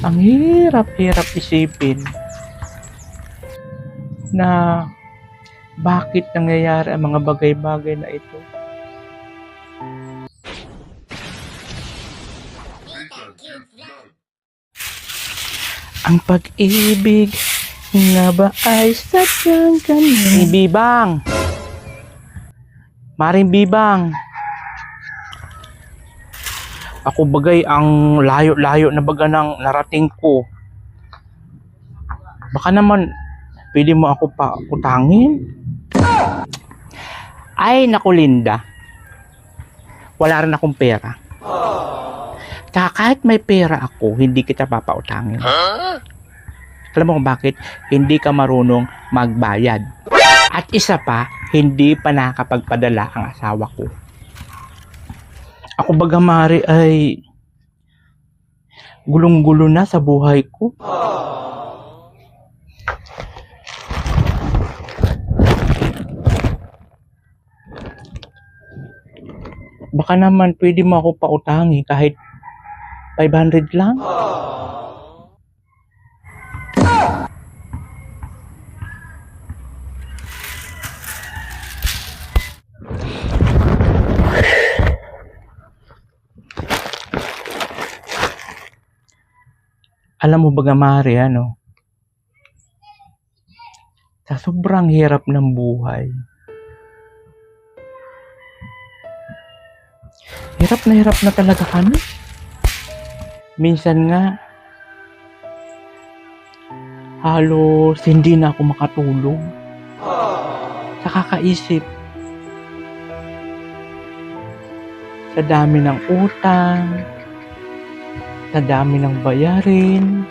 Ang hirap-hirap isipin na bakit nangyayari ang mga bagay-bagay na ito. Ang pag-ibig nga ba ay sadyang ganyan? Bibang! Maring Bibang! Ako bagay ang layo-layo na baga ng narating ko. Baka naman pwede mo ako pa utangin? Ay naku Linda, wala rin akong pera. Tsaka kahit may pera ako, hindi kita papautangin. Alam mo kung bakit? Hindi ka marunong magbayad. At isa pa, hindi pa nakakapagpadala ang asawa ko. Ako baga mari ay gulong-gulo na sa buhay ko. Baka naman pwede mo ako pautangin kahit 500 lang. Alam mo baga Mari, sa sobrang hirap ng buhay, hirap na talaga kami. Minsan nga, halos hindi na ako makatulog. Sa kakaisip, sa dami ng utang, sa dami ng bayarin,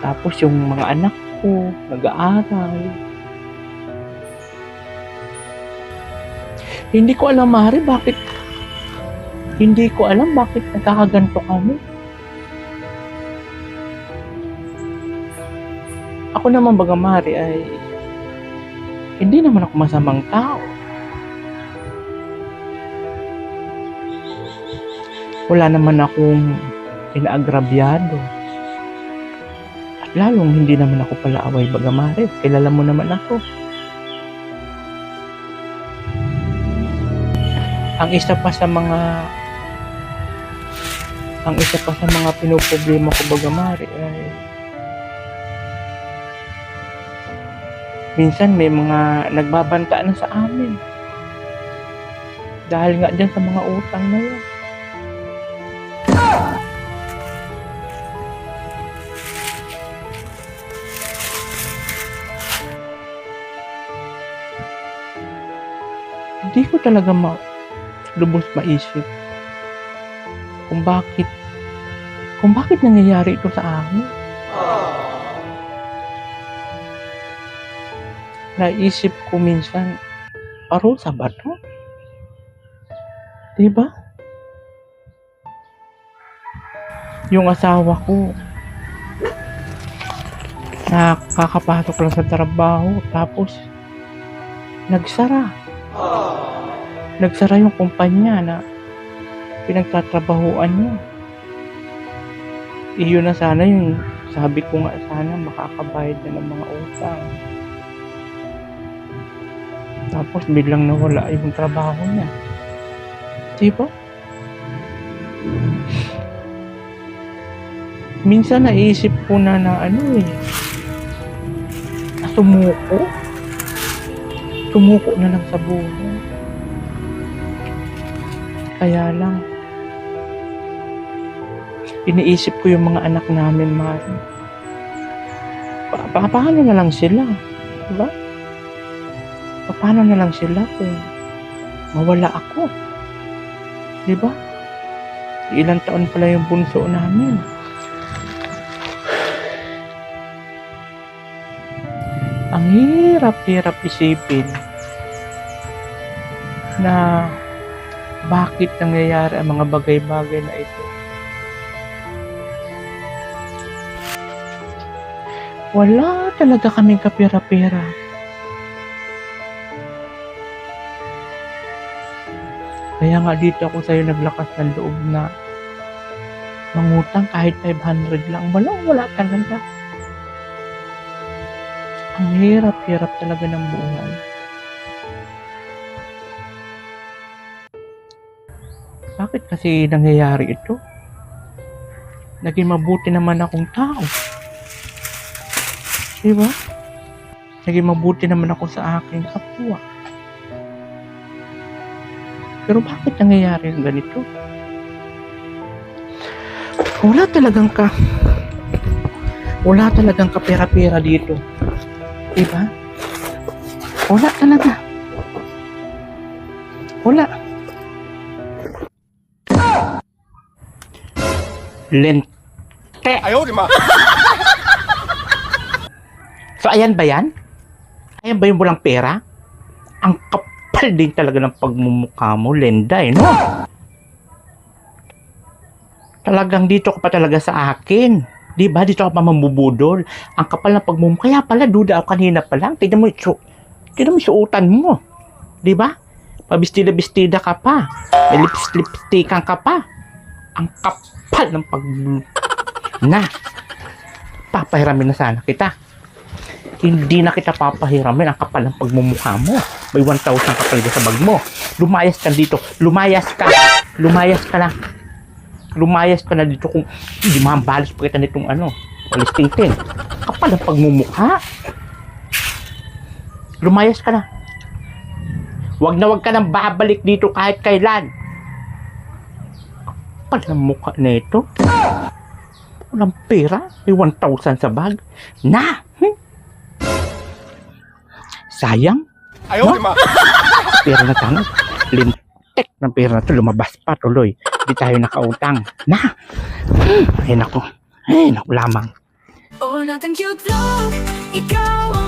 tapos yung mga anak ko nag-aaral. Hindi ko alam Mari bakit nagkakaganto kami. Ako naman baga Mari ay hindi naman ako masamang tao. Wala naman akong inaagrabyado. At lalong hindi naman ako palaaway baga Mari. Kilala mo naman ako. Ang isa pa sa mga pinoproblema ko baga Mari ay minsan may mga nagbabanta na sa amin. Dahil nga dyan sa mga utang na yun. Hindi ko talaga lubos maisip kung bakit nangyayari ito sa amin. Naisip ko minsan, parusa ba to? Diba? Yung asawa ko, nakakapasok lang sa trabaho, tapos nagsara yung kumpanya na pinagtatrabahuan niya. Iyon na sana yung sabi ko nga, sana makakabayad na ng mga utang. Tapos biglang nawala yung trabaho niya. Diba? Minsan naisip ko na sumuko na lang sa buhay. Kaya lang, iniisip ko yung mga anak namin, Mari. Paano na lang sila? Diba? Paano na lang sila kung mawala ako? Diba? Ilang taon pala yung bunso namin. Ang hirap isipin na bakit nangyayari ang mga bagay-bagay na ito. Wala talaga kaming kapira-pera. Kaya nga dito ako sa'yo naglakas ng loob na mangutang kahit 500 lang. Wala talaga. Ang hirap-hirap talaga ng buhay. Bakit kasi nangyayari ito? Naging mabuti naman akong tao. Diba? Naging mabuti naman ako sa aking kapwa. Pero bakit nangyayari ang ganito? Wala talagang kapera-pera dito. Diba? Wala talaga. Wala. Lente. Ayaw, di ma. So, ayan ba yan? Ayan ba yung walang pera? Ang kapal din talaga ng pagmumukha mo, Lenday, no? Talagang dito ka pa talaga sa akin. Diba? Dito ka pa mamubudol. Ang kapal ng pagmumukha. Kaya pala, duda ako kanina pa lang. Tignan mo yung suotan mo. Diba? Pabistida-bistida ka pa. May lipstick-lipstickan ka pa. Ang kapal ng na, papahiramin na sana kita. Hindi na kita papahiramin. Ang kapal ng pagmumukha mo. May 1,000 ka pala sa bag mo. Lumayas ka dito. Lumayas ka na dito kung hindi mahambalis pa kita nitong walis tingting. Kapal ng pagmumukha. Lumayas ka na. Wag ka nang babalik dito kahit kailan. Kapal ng mukha na ito. Walang pera. May 1,000 sa bag. Na! Sayang. Ayaw, di ma. Pera na tanong. Lintek ng pera na ito. Lumabas pa tuloy. Di tayo nakautang. Na! Ay naku lamang. Oh, nothing cute love. Ikaw